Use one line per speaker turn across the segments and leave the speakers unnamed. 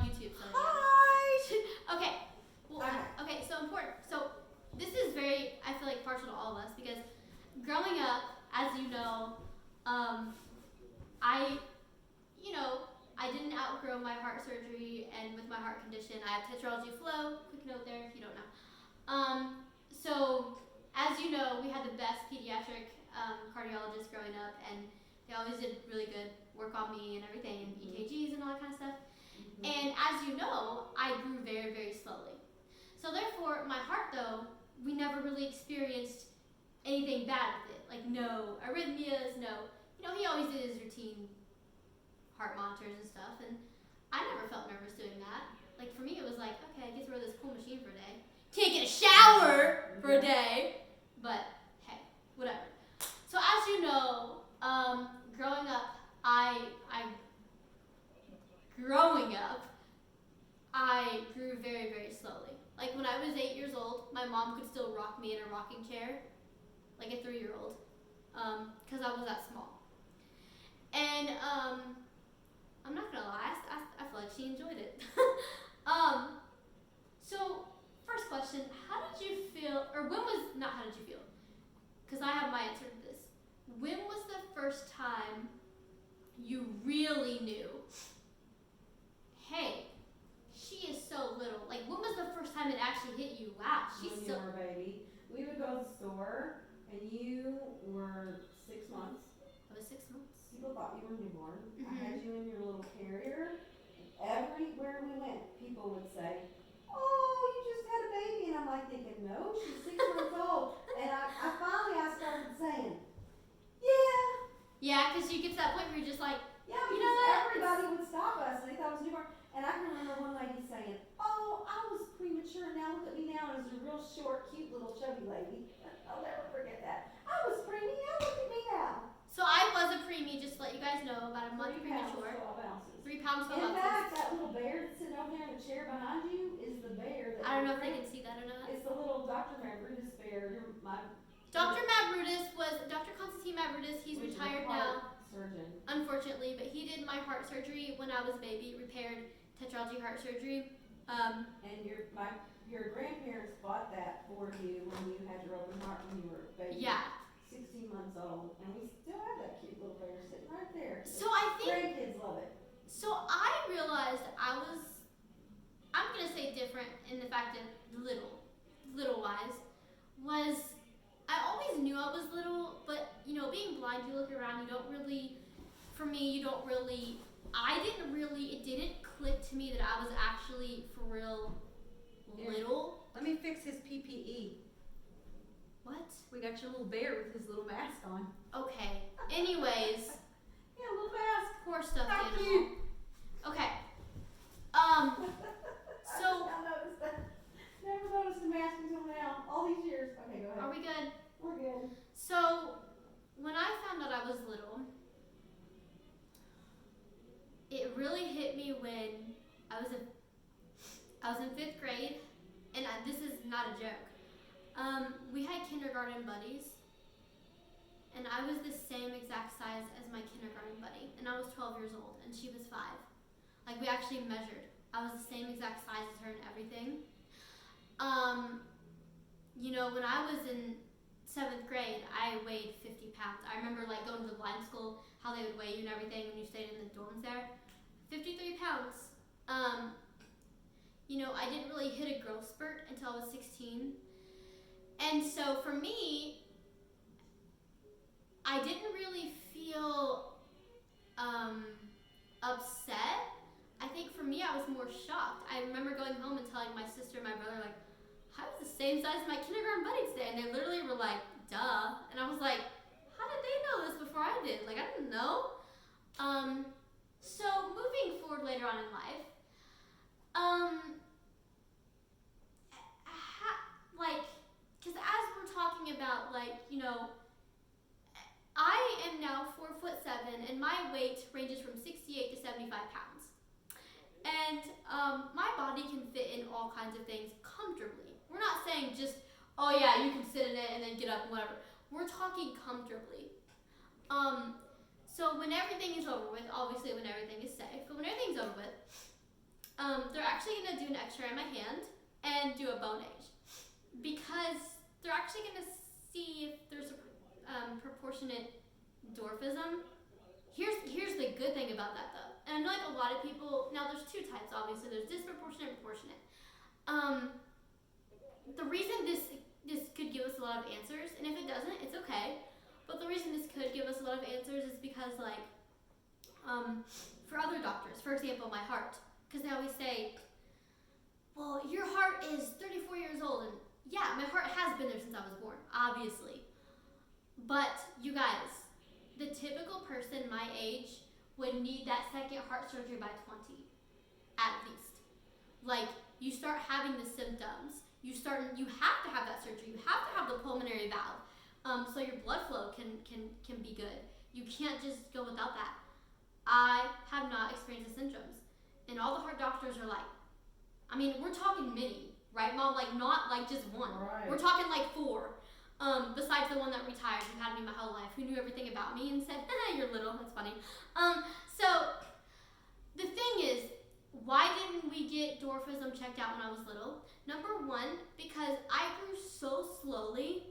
YouTube. So
Hi!
Okay. Well, okay, so important. So this is very, I feel like, partial to all of us because growing up, as you know, I, I didn't outgrow my heart surgery, and with my heart condition, I have tetralogy flow. Quick note there if you don't know. So as you know, we had the best pediatric cardiologist growing up, and they always did really good work on me and everything, and EKGs and all that kind of stuff. And as you know, I grew very, very slowly. So therefore, my heart, though, we never really experienced anything bad with it. Like no arrhythmias, no. He always did his routine heart monitors and stuff, and I never felt nervous doing that. Like for me, it was like, okay, I get to wear this cool machine for a day. Can't get a shower for a day, but hey, whatever. So as you know, growing up, I grew very, very slowly. Like when I was 8 years old, my mom could still rock me in a rocking chair, like a 3-year-old, because I was that small. And I'm not gonna lie, I feel like she enjoyed it. So first question, how did you feel, or when was, not how did you feel, because I have my answer to this. When was the first time you really knew, hey, she is so little? Like, when was the first time it actually hit you? Wow, she's
when
so...
you were a baby. We would go to the store, and you were 6 months.
I was 6 months.
People thought you were newborn.
Mm-hmm.
I had you in your little carrier. Everywhere we went, people would say, oh, you just had a baby. And I'm like thinking, no, she's 6 months old. And I finally started saying, yeah.
Yeah, because you get to that point where you're just like,
yeah, because everybody would stop us and they thought it was newborn. And I can remember one lady saying, oh, I was premature. Now look at me now. And it was a real short, cute little chubby lady. I'll never forget that. I was preemie. Now look at me now.
So I was a preemie, just to let you guys know, about a month premature.
3 pounds, 12 ounces.
3 pounds, 12
In
ounces.
fact, that little bear that's sitting over there in the chair behind you is the bear that
I don't know if they can see that or not.
It's the little Dr. Mavrutis bear.
Dr. Mavrutis was Dr. Constantine Mavrutis. He's retired now,
surgeon.
Unfortunately, but he did my heart surgery when I was a baby, repaired tetralogy heart surgery.
And your grandparents bought that for you when you had your open heart when you were a baby.
Yeah.
16 months old, and we still have that cute little bear sitting right there.
So I think
grandkids love it.
So I realized I'm gonna say different in the fact that little wise, was I always knew I was little, but being blind, you look around, you don't really, for me, it didn't click to me that I was actually for real little.
Let me fix his PPE.
What?
We got your little bear with his little mask on.
Okay. Anyways.
Yeah, little mask.
Poor stuffed
How
animal.
cute.
Okay. So.
I noticed that. Never noticed the mask until now. All these years. Okay, go ahead.
Are we good?
We're good.
So, when I found out I was little, it really hit me when I was in 5th grade, and this is not a joke. We had kindergarten buddies, and I was the same exact size as my kindergarten buddy, and I was 12 years old, and she was 5. Like, we actually measured. I was the same exact size as her and everything. When I was in 7th grade, I weighed 50 pounds. I remember, going to the blind school, how they would weigh you and everything when you stayed in the dorms there. 53 pounds. I didn't really hit a growth spurt until I was 16. And so for me, I didn't really feel upset. I think for me, I was more shocked. I remember going home and telling my sister and my brother, I was the same size as my kindergarten buddy today. And they literally were like, duh. And I was like, how did they know this before I did? I didn't know. So moving forward later on in life, because as we're talking about, I am now 4'7", and my weight ranges from 68 to 75 pounds. And my body can fit in all kinds of things comfortably. We're not saying just, oh yeah, you can sit in it and then get up and whatever. We're talking comfortably. So when everything is over with, obviously when everything is safe, but when everything's over with, they're actually going to do an x-ray on my hand and do a bone age because they're actually going to see if there's a proportionate dwarfism. Here's the good thing about that though, and I know like a lot of people, now there's two types obviously, there's disproportionate and proportionate. The reason this could give us a lot of answers, and if it doesn't, it's okay, but the reason this could give us a lot of answers is because like, for other doctors, for example, my heart, because they always say, well, your heart is 34 years old, and yeah, my heart has been there since I was born, obviously. But you guys, the typical person my age would need that second heart surgery by 20, at least. Like, you start having the symptoms, you have to have that surgery, you have to have the pulmonary valve, so your blood flow can be good. You can't just go without that. I have not experienced the symptoms, and all the heart doctors are like, I mean, we're talking many, right, Mom? Like, not like just one.
Right.
We're talking like 4. Besides the one that retired, who had me my whole life, who knew everything about me and said, you're little, that's funny. So the thing is, why didn't we get dwarfism checked out when I was little? Number one, because I grew so slowly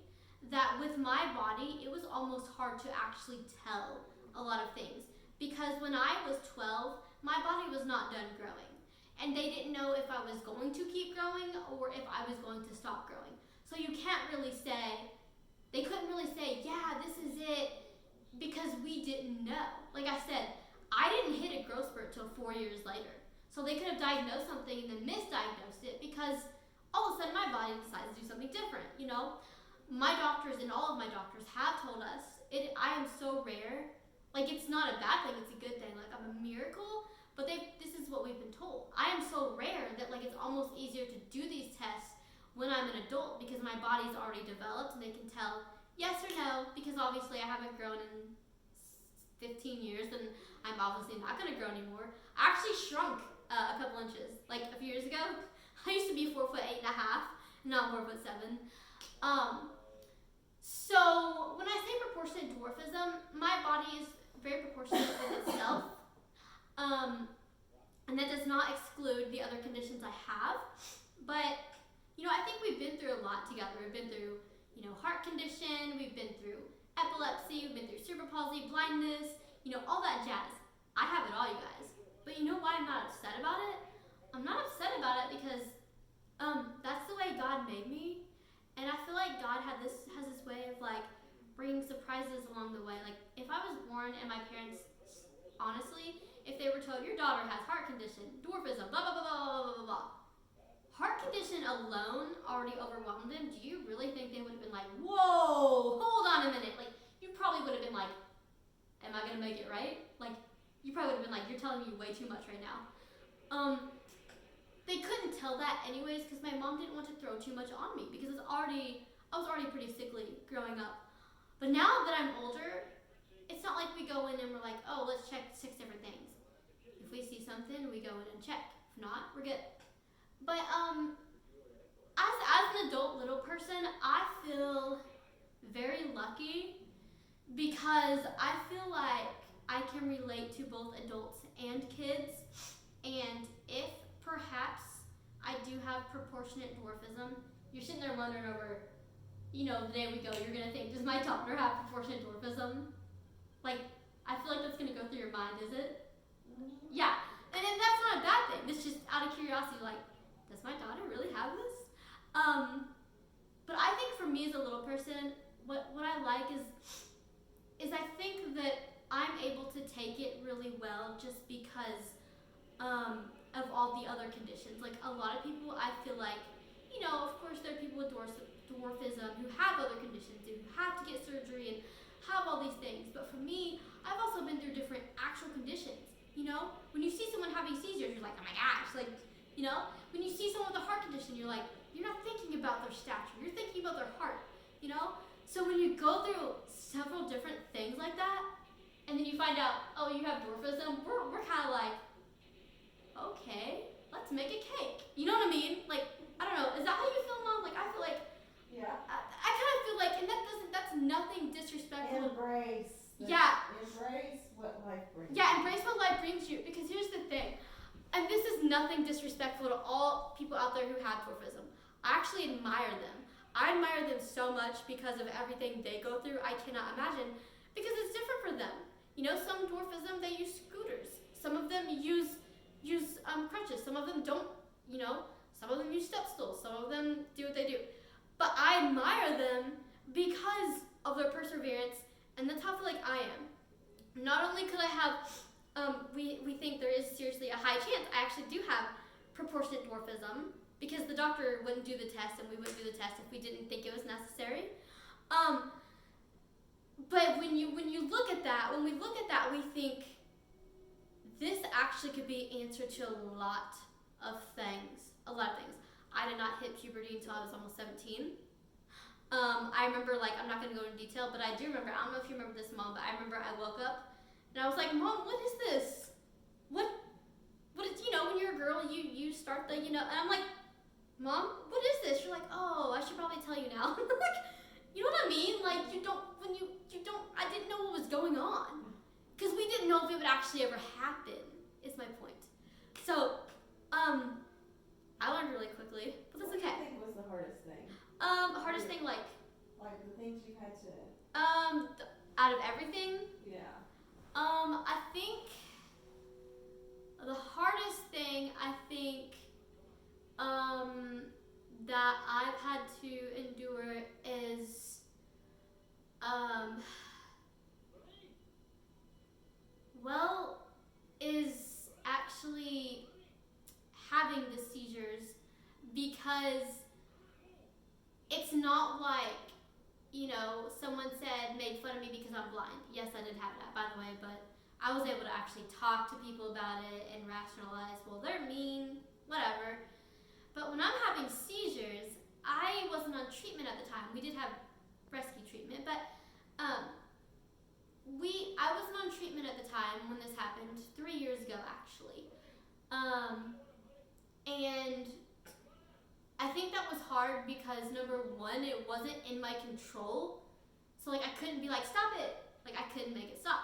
that with my body, it was almost hard to actually tell a lot of things. Because when I was 12, my body was not done growing. And they didn't know if I was going to keep growing or if I was going to stop growing. So you can't really say, they couldn't really say, yeah, this is it, because we didn't know. Like I said, I didn't hit a growth spurt till 4 years later. So they could have diagnosed something and then misdiagnosed it because all of a sudden my body decides to do something different, you know? My doctors and all of my doctors have told us, I am so rare. Like, it's not a bad thing, it's a good thing. Like, I'm a miracle, but this is what we've been told. I am so rare that, like, it's almost easier to do these tests when I'm an adult because my body's already developed and they can tell yes or no, because obviously I haven't grown in 15 years and I'm obviously not going to grow anymore. I actually shrunk a couple inches. Like, a few years ago, I used to be 4'8.5", now I'm 4'7". So when I say proportionate dwarfism, my body is very proportionate in itself. And that does not exclude the other conditions I have. But, you know, I think we've been through a lot together. We've been through, you know, heart condition, we've been through epilepsy, we've been through cerebral palsy, blindness, you know, all that jazz. I have it all, you guys. But you know why I'm not upset about it? I'm not upset about it because that's the way God made me. And I feel like God has this way of like bringing surprises along the way. Like, if I was born and my parents, honestly, if they were told your daughter has heart condition, dwarfism, blah blah blah blah blah blah blah, heart condition alone already overwhelmed them. Do you really think they would have been like, whoa, hold on a minute? Like, you probably would have been like, am I gonna make it right? Like, you probably would have been like, you're telling me way too much right now. They couldn't tell that anyways because my mom didn't want to throw too much on me because I was already pretty sickly growing up. But now that I'm older, it's not like we go in and we're like, oh, let's check 6 different things. If we see something, we go in and check. If not, we're good. But as an adult little person, I feel very lucky because I feel like I can relate to both adults and kids. And if perhaps I do have proportionate dwarfism, you're sitting there wondering over, you know, the day we go, you're gonna think, does my daughter have proportionate dwarfism? Like, I feel like that's gonna go through your mind, is it? Yeah, and that's not a bad thing. It's just out of curiosity, like, does my daughter really have this? But I think for me as a little person, what I like is I think that I'm able to take it really well just because of all the other conditions. Like, a lot of people, I feel like, you know, of course there are people with dwarfism who have other conditions, who have to get surgery and have all these things. But for me, I've also been through different actual conditions, you know? When you see someone having seizures, you're like, oh my gosh, like, you know? When you see someone with a heart condition, you're like, you're not thinking about their stature, you're thinking about their heart, you know? So when you go through several different things like that, and then you find out, oh, you have dwarfism, we're kind of like, okay, let's make a cake. You know what I mean? Like, I don't know, is that how you feel, Mom? Like, I feel like,
Yeah.
I kind of feel like, and that's nothing disrespectful.
Embrace.
Yeah.
Embrace what life brings.
Yeah, embrace what life brings you, because here's the thing. and this is nothing disrespectful to all people out there who have dwarfism. I actually admire them. I admire them so much because of everything they go through. I cannot imagine, because it's different for them. You know, some dwarfism, they use scooters. Some of them use crutches. Some of them don't. You know, some of them use step stools. Some of them do what they do. But I admire them because of their perseverance, and that's how I feel like I am. Not only could I have, we think there is seriously a high chance I actually do have proportionate dwarfism, because the doctor wouldn't do the test and we wouldn't do the test if we didn't think it was necessary. But when you look at that, when we look at that, we think this actually could be answer to a lot of things. I did not hit puberty until I was almost 17. I remember, like, I'm not going to go into detail, but I do remember, I don't know if you remember this, Mom, but I remember I woke up and I was like, Mom, what is this? What is, you know, when you're a girl, you start the, you know, and I'm like, Mom, what is this? You're like, oh, I should probably tell you now. Like, you know what I mean? Like, I didn't know what was going on. Because we didn't know if it would actually ever happen, is my point. So, I learned really quickly, but that's okay.
What do you think was the hardest thing?
Hardest thing, like
the things you had to.
out of everything.
Yeah.
I think the hardest thing, that I've had to endure is, is actually having the seizures, because it's not like, you know, someone made fun of me because I'm blind. Yes, I did have that, by the way, but I was able to actually talk to people about it and rationalize, well, they're mean, whatever. But when I'm having seizures, I wasn't on treatment at the time. We did have rescue treatment, but I wasn't on treatment at the time when this happened, 3 years ago actually. And I think that was hard because, number one, it wasn't in my control. So, like, I couldn't be like, stop it. Like, I couldn't make it stop.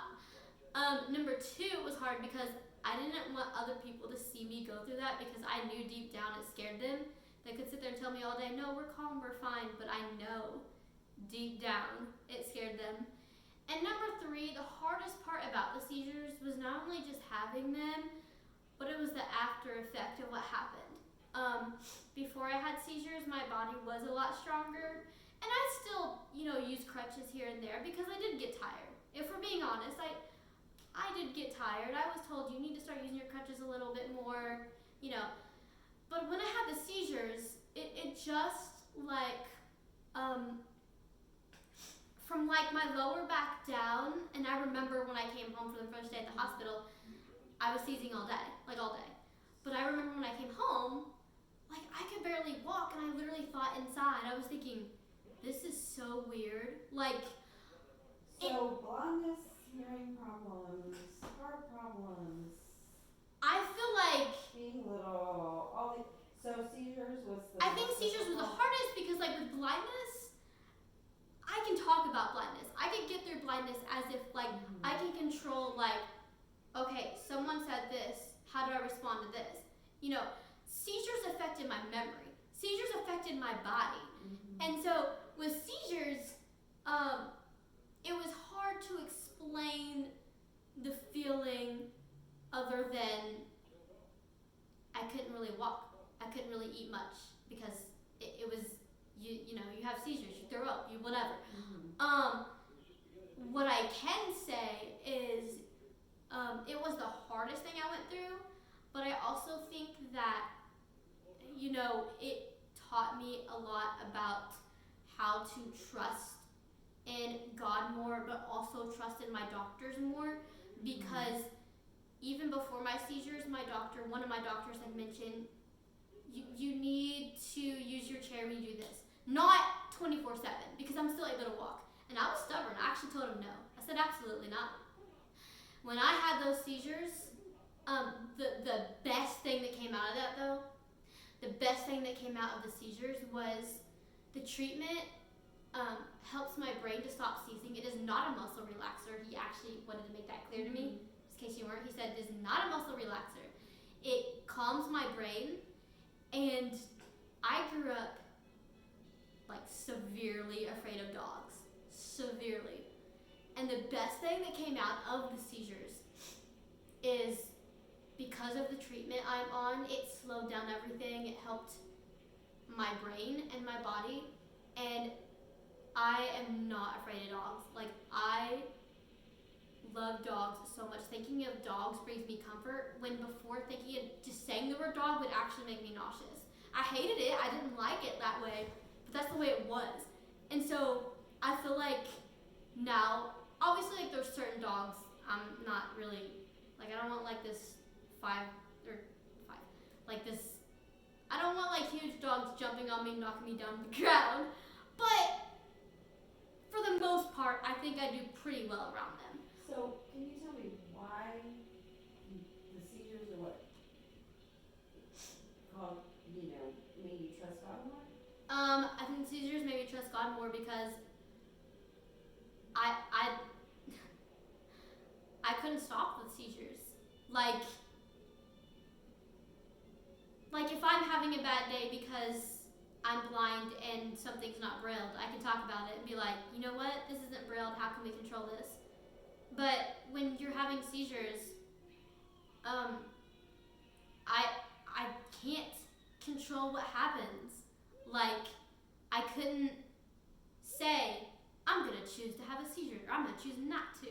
Number two, it was hard because I didn't want other people to see me go through that, because I knew deep down it scared them. They could sit there and tell me all day, no, we're calm, we're fine. But I know deep down it scared them. And number three, the hardest part about the seizures was not only just having them, but it was the after effect of what happened. Before I had seizures, my body was a lot stronger, and I still, you know, use crutches here and there because I did get tired. If we're being honest, I did get tired. I was told you need to start using your crutches a little bit more, you know. But when I had the seizures, it just like, from like my lower back down, and I remember when I came home for the first day at the hospital, I was seizing all day. But I remember when I came home, like, I could barely walk, and I literally thought inside, I was thinking, this is so weird. Like,
So blindness, hearing problems, heart problems.
I feel like
Being little, so seizures was the.
I think seizures was the hardest because, like, with blindness, I can talk about blindness. I can get through blindness as if, like, I can control, like, okay, someone said this, how do I respond to this? You know, seizures affected my memory. Seizures affected my body. And so with seizures, it was hard to explain the feeling other than I couldn't really walk. I couldn't really eat much because it was, you know, you have seizures, you throw up, you whatever. What I can say is it was the hardest thing I went through, but I also think that, you know, it taught me a lot about how to trust in God more, but also trust in my doctors more, because even before my seizures, one of my doctors had mentioned, you need to use your chair when you do this. Not 24/7, because I'm still able to walk. And I was stubborn. I actually told him no. I said absolutely not. When I had those seizures, the best thing that came out of that, though, the best thing that came out of the seizures was the treatment helps my brain to stop seizing. It is not a muscle relaxer. He actually wanted to make that clear to me, just in case you weren't. He said it is not a muscle relaxer. it calms my brain, and I grew up like severely afraid of dogs. Severely. And the best thing that came out of the seizures is because of the treatment I'm on, it slowed down everything. It helped my brain and my body. And I am not afraid of dogs. Like, I love dogs so much. Thinking of dogs brings me comfort, when before thinking of just saying the word dog would actually make me nauseous. I hated it. I didn't like it that way, but that's the way it was. And so I feel like now, obviously, like, there's certain dogs I'm not really, like, I don't want like this like this, I don't want like huge dogs jumping on me, knocking me down to the ground, but for the most part, I think I do pretty well around them.
So, can you tell me why the seizures are what called, made you trust God more?
I think seizures made me trust God more because I I couldn't stop the seizures. Like if I'm having a bad day because I'm blind and something's not brailled, I can talk about it and be like, you know what, this isn't brailled, how can we control this? But when you're having seizures, I can't control what happens. Like, I couldn't say, I'm gonna choose to have a seizure, or I'm gonna choose not to.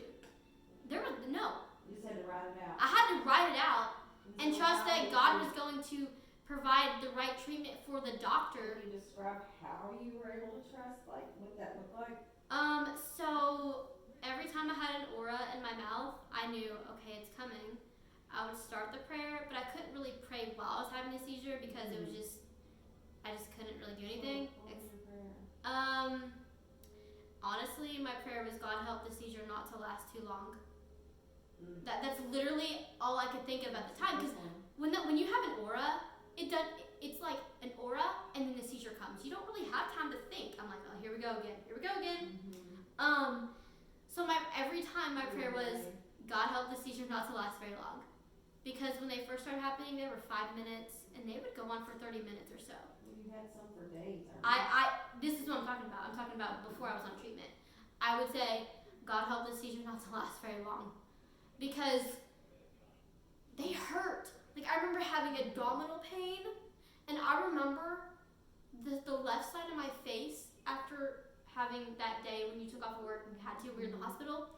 There was no.
You just had to write it out.
I had to write it out and
So
trust
how
that
did
God
you-
was going to provide the right treatment for the doctor.
Can you describe how you were able to trust, like what that looked like?
So every time I had an aura in my mouth, I knew, okay, it's coming. I would start the prayer, but I couldn't really pray while I was having a seizure because it was just, I just couldn't really do anything.
What was your prayer?
Honestly, my prayer was, God help the seizure not to last too long.
Mm.
That's literally all I could think of at the time. Because
Okay.
when you have an aura, it's like an aura and then the seizure comes. You don't really have time to think. I'm like, oh, here we go again. Here we go again.
Mm-hmm.
So every time my prayer was, God help the seizure not to last very long. Because when they first started happening, they were 5 minutes and they would go on for 30 minutes or so.
You had some for days. Aren't
This is what I'm talking about. I'm talking about before I was on treatment. I would say, God help the seizure not to last very long. Because they hurt. Like, I remember having abdominal pain, and I remember the left side of my face after having that day when you took off of work and had to, we were in the hospital,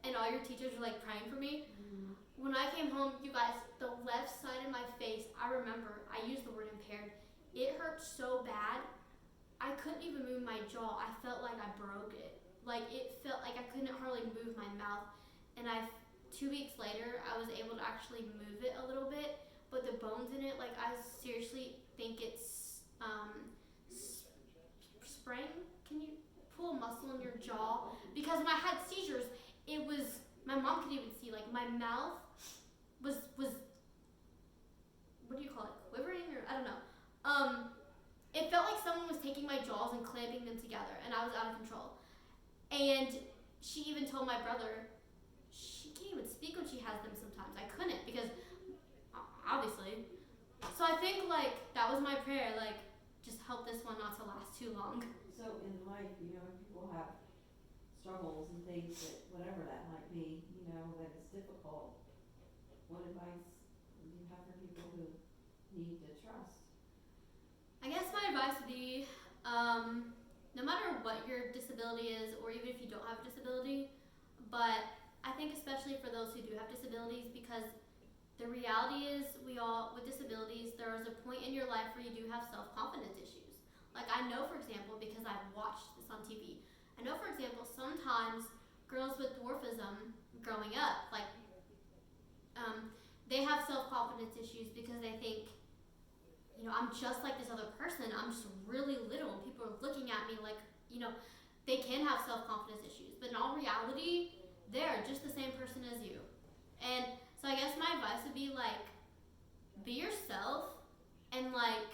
and all your teachers were like praying for me.
Mm-hmm.
When I came home, you guys, the left side of my face, I remember, I used the word impaired. It hurt so bad, I couldn't even move my jaw. I felt like I broke it. Like, it felt like I couldn't hardly move my mouth. And 2 weeks later, I was able to actually move it a little bit, but the bones in it, like, I seriously think it's sprain. Can you pull a muscle in your jaw? Because when I had seizures, it was, my mom could even see, like, my mouth was what do you call it, quivering, or I don't know. It felt like someone was taking my jaws and clamping them together, and I was out of control. And she even told my brother, she can't even speak when she has them sometimes. I couldn't, because obviously. So I think, like, that was my prayer, like, just help this one not to last too long.
So in life, people have struggles and things that, whatever that might be, that is difficult. What advice do you have for people who need to trust?
I guess my advice would be, no matter what your disability is, or even if you don't have a disability, but I think especially for those who do have disabilities, because the reality is with disabilities, there is a point in your life where you do have self-confidence issues. Like, I know, for example, because I've watched this on TV, I know, for example, sometimes girls with dwarfism growing up, like, they have self-confidence issues because they think, I'm just like this other person. I'm just really little, and people are looking at me like, they can have self-confidence issues. But in all reality, they're just the same person as you. And so I guess my advice would be, like, be yourself, and, like,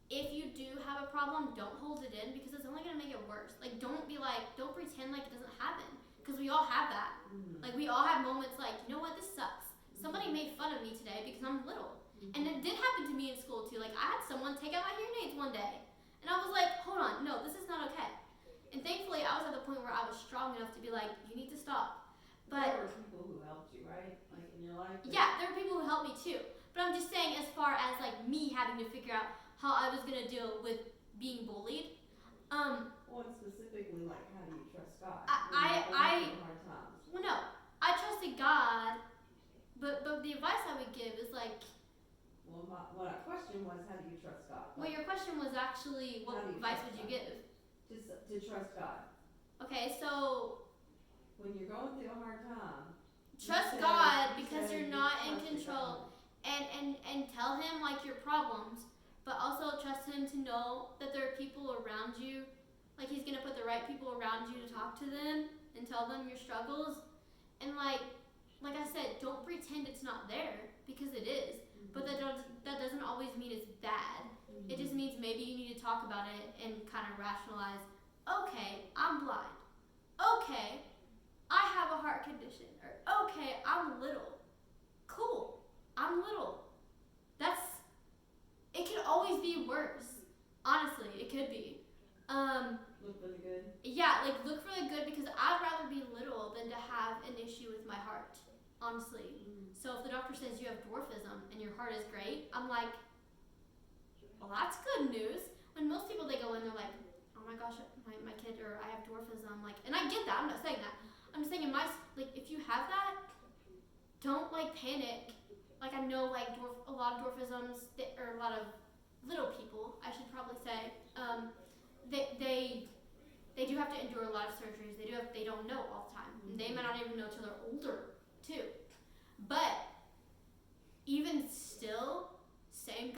if you do have a problem, don't hold it in, because it's only gonna make it worse. Like, don't pretend like it doesn't happen, because we all have that.
Mm-hmm.
Like, we all have moments like, you know what, this sucks. Somebody made fun of me today because I'm little. And it did happen to me in school too. Like I had someone take out my hearing aids one day, and I was like, hold on, no, this is not okay. And thankfully, I was at the point where I was strong enough to be like, you need to stop. But
there were people who helped you, right? Like in your life.
yeah, there were people who helped me too. But I'm just saying, as far as like me having to figure out how I was gonna deal with being bullied,
Well, specifically, like, how do you trust God? Hard times.
well, no, I trusted God, but the advice I would give is like,
Well, what our question was, how do you trust God?
well, your question was actually, what
How do you
advice
trust
would you
God?
give?
To trust God.
Okay, so
When you're going through a hard time,
trust God because you're not in control, and tell Him like your problems, but also trust Him to know that there are people around you. Like He's gonna put the right people around you to talk to them and tell them your struggles. And like I said, don't pretend it's not there because it is. But that doesn't always mean it's bad. It just means maybe you need to talk about it and kind of rationalize. Okay, I'm blind. Okay, I have a heart condition. Or okay, I'm little. Cool, I'm little. It could always be worse. Honestly, it could be.
Look for the good.
Yeah, like look for the good because I'd rather be little than to have an issue with my heart. Honestly. So if the doctor says you have dwarfism and your heart is great, I'm like, well, that's good news. When most people they go in, they're like, oh my gosh, my kid or I have dwarfism. Like, and I get that. I'm not saying that. I'm just saying if you have that, don't like panic. Like I know like a lot of dwarfisms or a lot of little people, I should probably say, they do have to endure a lot of surgeries. They don't know all the time. They might not even know till they're older too.